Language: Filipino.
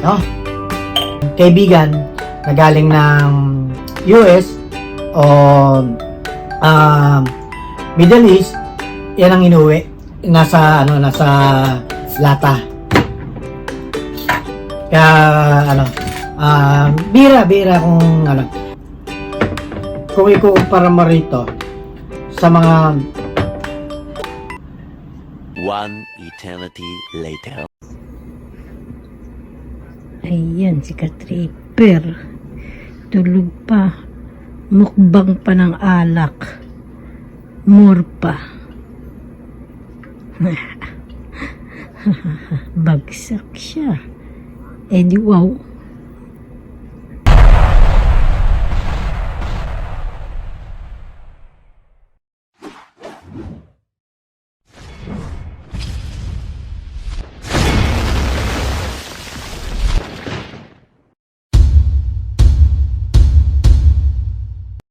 no? Kaibigan na galing ng US o Middle East, yan ang inuwi. Nasa lata. Kaya bira kung ikukumpara mo rito sa mga One eternity later. Ayan, si Katripper. Tulog pa. Mukbang pa ng alak. More pa. Bagsak siya. Eh di wow.